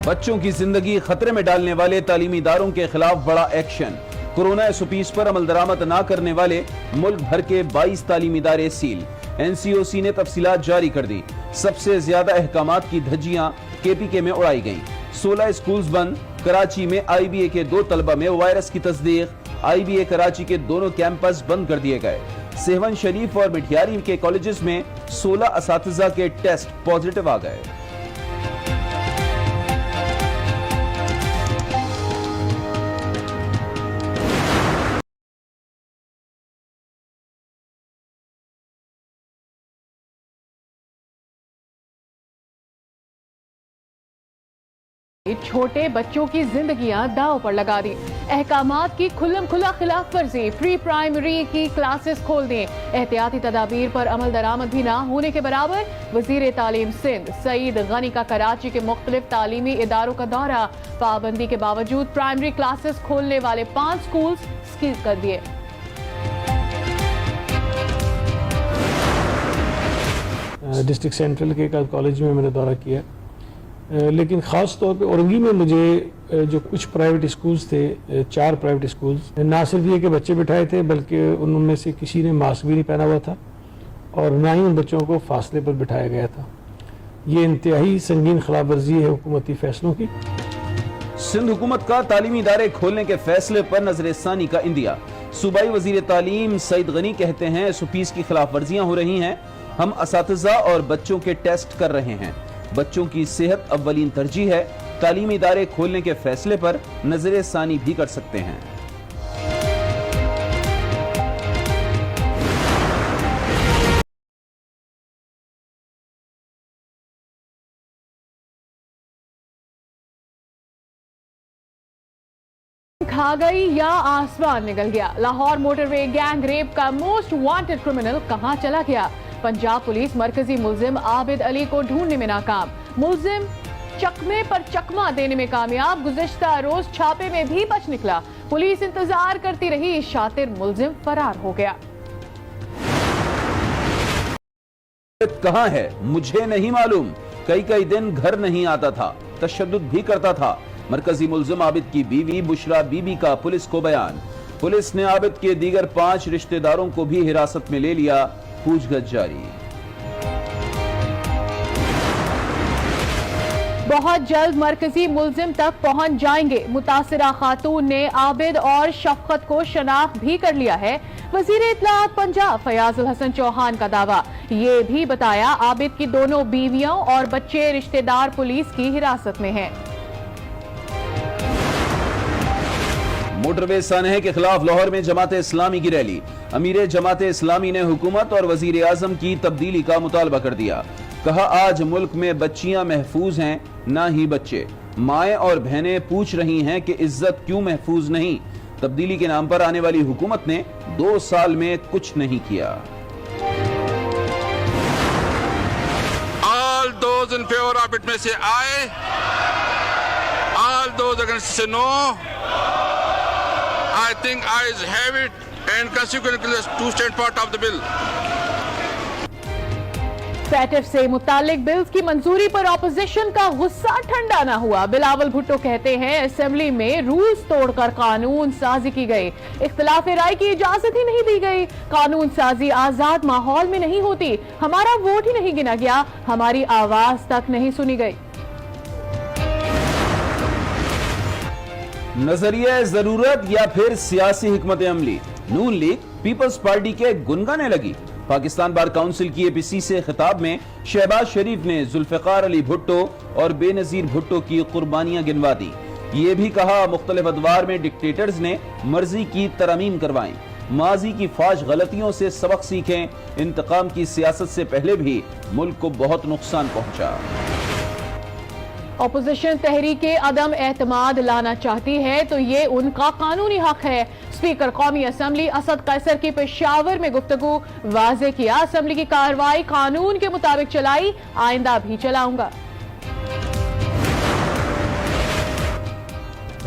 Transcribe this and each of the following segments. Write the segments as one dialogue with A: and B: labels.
A: बच्चों की जिंदगी खतरे में डालने वाले तालीमी इदारों के खिलाफ बड़ा एक्शन। कोरोना SOPs पर अमल दरामद न करने वाले मुल्क भर के 22 तालीमी इदारे सील। NCOC ने तफसीलात जारी कर दी। सबसे ज्यादा अहकामात की धज्जियां KPK में उड़ाई गईं। 16 स्कूल्स बंद। कराची में IBA के 2 तलबा में वायरस की तस्दीक। IBA कराची के दोनों कैंपस बंद कर दिए गए। सेवन शरीफ और मिठियारी के कॉलेजेस में 16 असातिज़ा के टेस्ट पॉजिटिव आ गए।
B: छोटे बच्चों की जिंदगियां दांव पर लगा दी। अहकामात की खुल्लम खुला खिलाफ वर्जी। प्री प्राइमरी की क्लासेस खोल दें। एहतियाती तदाबीर पर अमल दरामद भी ना होने के बराबर। वजीर तालीम सिंध सईद गनी का कराची के मुख्तलिफ तालीमी इदारों का दौरा। पाबंदी के बावजूद प्राइमरी क्लासेस खोलने वाले 5 स्कूल सील कर दिए।
C: डिस्ट्रिक्ट सेंट्रल के कॉलेज में मैंने दौरा किया, लेकिन ख़ास तौर पे औरंगी में मुझे जो कुछ प्राइवेट स्कूल्स थे, 4 प्राइवेट स्कूल्स, ना सिर्फ ये कि बच्चे बिठाए थे बल्कि उनमें से किसी ने मास्क भी नहीं पहना हुआ था और ना ही उन बच्चों को फासले पर बिठाया गया था। ये इंतहाई संगीन खिलाफ वर्जी है हुकूमती फैसलों की।
A: सिंध हुकूमत का तालीमी इदारे खोलने के फैसले पर नजरसानी का इंदिया। सूबाई वजीर तालीम सईद गनी कहते हैं SOPs की खिलाफ वर्जियां हो रही हैं। हम असातिज़ा और बच्चों के टेस्ट कर रहे हैं। बच्चों की सेहत अव्वलीन तरजीह है। तालीमी इदारे खोलने के फैसले पर नजरसानी भी कर सकते हैं।
B: खा गई या आसमान निकल गया। लाहौर मोटरवे गैंग रेप का मोस्ट वांटेड क्रिमिनल कहां चला गया? पंजाब पुलिस मरकजी मुल्जिम आबिद अली को ढूंढने में नाकाम। मुल्जिम चकमे पर चकमा देने में कामयाब। गुज़िश्ता रोज छापे में भी बच निकला। पुलिस इंतजार करती रही। शातिर मुल्जिम फरार हो गया।
A: कहां है मुझे नहीं मालूम। कई दिन घर नहीं आता था, तशद्दुद भी करता था। मरकजी मुल्जिम आबिद की बीवी बुशरा बीबी का पुलिस को बयान। पुलिस ने आबिद के दीगर 5 रिश्तेदारों को भी हिरासत में ले लिया। पूछगछ जारी।
B: बहुत जल्द मरकजी मुल्जिम तक पहुंच जाएंगे। मुतासिरा खातून ने आबिद और शफकत को शनाख्त भी कर लिया है। वजीर इत्तलात पंजाब फयाजुल हसन चौहान का दावा। ये भी बताया आबिद की दोनों बीवियों और बच्चे रिश्तेदार पुलिस की हिरासत में हैं।
A: मोटरवे सानहे के खिलाफ लाहौर में जमाते इस्लामी की रैली। अमीर जमाते इस्लामी ने हुकूमत और वजीर आजम की तब्दीली का मुतालबा कर दिया। कहा आज मुल्क में बच्चियां महफूज हैं, ना ही बच्चे। माएं और बहनें पूछ रही हैं कि इज्जत क्यों महफूज नहीं। तब्दीली के नाम पर आने वाली हुकूमत ने 2 साल में कुछ नहीं किया।
D: All those in favor of it may say aye. All those against say no. I think ayes have it, and consequently to stand part of the bill.
B: फैटिफ से मुतालिक बिल्स की मंजूरी पर ऑपोजिशन का गुस्सा ठंडा न हुआ। बिलावल भुट्टो कहते हैं असेंबली में रूल्स तोड़कर कानून साजी की गई। इख्तिलाफ राय की इजाजत ही नहीं दी गई। कानून साजी आजाद माहौल में नहीं होती। हमारा वोट ही नहीं गिना गया। हमारी आवाज तक नहीं सुनी गई।
A: नजरिया जरूरत या फिर सियासी हिकमत अमली। नून लीग पीपल्स पार्टी के गुनगाने लगी। पाकिस्तान बार काउंसिल की APC से खिताब में शहबाज शरीफ ने जुल्फिकार अली भुट्टो और बेनजीर भुट्टो की कुर्बानियां गिनवा दी। ये भी कहा मुख्तलिफ अदवार में डिक्टेटर्स ने मर्जी की तरमीम करवाई। माजी की फाश गलतियों से सबक सीखें। इंतकाम की सियासत से पहले भी मुल्क को बहुत नुकसान पहुंचा।
B: ऑपोजिशन तहरीके अदम एतमाद लाना चाहती है तो ये उनका कानूनी हक है। स्पीकर कौमी असम्बली असद कैसर की पेशावर में गुफ्तगू। वाजे किया असम्बली की कार्रवाई कानून के मुताबिक चलाई, आइंदा भी चलाऊंगा।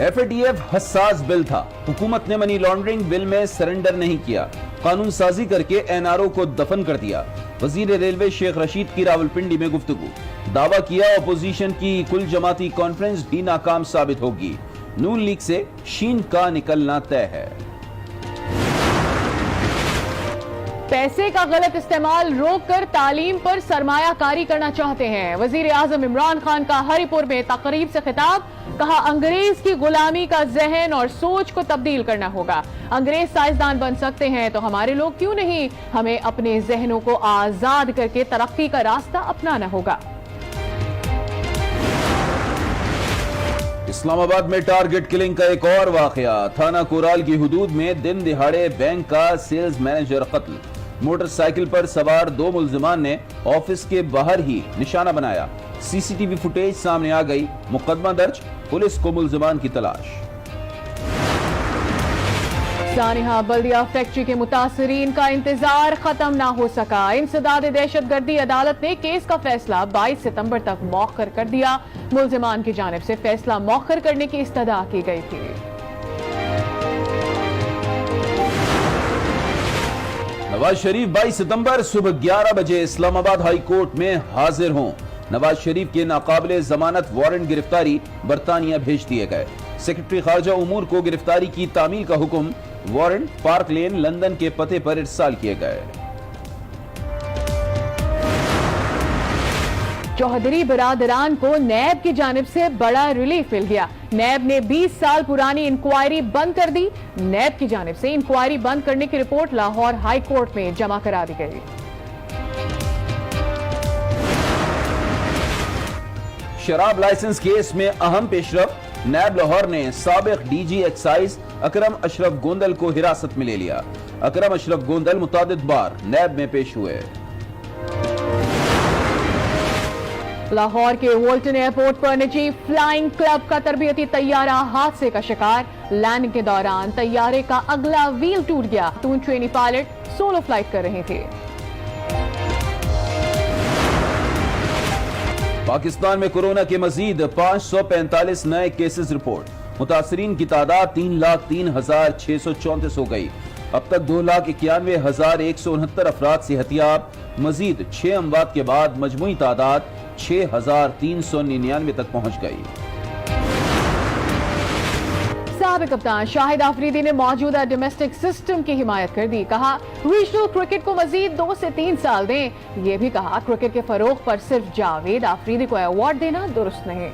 A: FATF हसास बिल था। हुकूमत ने मनी लॉन्ड्रिंग बिल में सरेंडर नहीं किया। कानून साजी करके NRO को दफन कर दिया। वजीर रेलवे शेख रशीद की रावलपिंडी में गुफ्तगू। दावा किया अपोजिशन की कुल जमाती कॉन्फ्रेंस भी नाकाम साबित होगी। नून लीग से शीन का निकलना तय है।
B: पैसे का गलत इस्तेमाल रोककर तालीम पर सरमायाकारी करना चाहते हैं। वजीर आजम इमरान खान का हरिपुर में तकरीब से खिताब, कहा अंग्रेज की गुलामी का जहन और सोच को तब्दील करना होगा। अंग्रेज साइंसदान बन सकते हैं तो हमारे लोग क्यों नहीं? हमें अपने जहनों को आजाद करके तरक्की का रास्ता अपनाना होगा।
A: इस्लामाबाद में टारगेट किलिंग का एक और वाकया। थाना कोराल की हुदूद में दिन दिहाड़े बैंक का सेल्स मैनेजर कत्ल। मोटरसाइकिल पर सवार 2 मुल्जिमान ने ऑफिस के बाहर ही निशाना बनाया। सीसीटीवी फुटेज सामने आ गई। मुकदमा दर्ज, पुलिस को मुल्जिमान की तलाश।
B: सानिहा बल्दिया फैक्ट्री के मुतासरीन का इंतजार खत्म ना हो सका। इंसदाद दहशतगर्दी अदालत ने केस का फैसला 22 सितंबर तक मौखर कर दिया। मुल्जिमान की जानिब से फैसला मौखर करने की इस्तदा की गई थी।
A: नवाज शरीफ 22 सितंबर सुबह 11 बजे इस्लामाबाद हाई कोर्ट में हाजिर हों। नवाज शरीफ के नाकाबिले जमानत वारंट गिरफ्तारी बरतानिया भेज दिए गए। सेक्रेटरी खारजा उमूर को गिरफ्तारी की तामील का हुक्म, वारंट पार्क लेन लंदन के पते पर इरसाल किए गए।
B: चौधरी बिरादरान को नैब की जानिब से बड़ा रिलीफ मिल गया। नैब ने 20 साल पुरानी इंक्वायरी बंद कर दी। नैब की जानिब से इंक्वायरी बंद करने की रिपोर्ट लाहौर हाई कोर्ट में जमा करा दी गई।
A: शराब लाइसेंस केस में अहम पेशरफ। नैब लाहौर ने साबिक डीजी एक्साइज अकरम अशरफ गोंदल को हिरासत में ले लिया। अकरम अशरफ गोंदल मुतादिद बार नैब में पेश हुए।
B: लाहौर के वोल्टन एयरपोर्ट पर निजी फ्लाइंग क्लब का तरबियती तैयारा हादसे का शिकार। लैंडिंग के दौरान तैयारे का अगला व्हील टूट गया। 2 ट्रेनी पायलट सोलो फ्लाइट कर रहे थे।
A: पाकिस्तान में कोरोना के मजीद 545 नए केसेस रिपोर्ट। मुतासरीन की तादाद 3,03,634 हो गई। अब तक 2,91,169 अफराद सेहतियाब। मजीद 6 अमवात के बाद मजमूई तादाद 6,399 तक पहुंच गई।
B: साबिक कप्तान शाहिद आफरीदी ने मौजूदा डोमेस्टिक सिस्टम की हिमायत कर दी। कहा रीजनल क्रिकेट को मजीद 2 से 3 साल दें। यह भी कहा क्रिकेट के फरोग पर सिर्फ जावेद आफरीदी को अवार्ड देना दुरुस्त नहीं।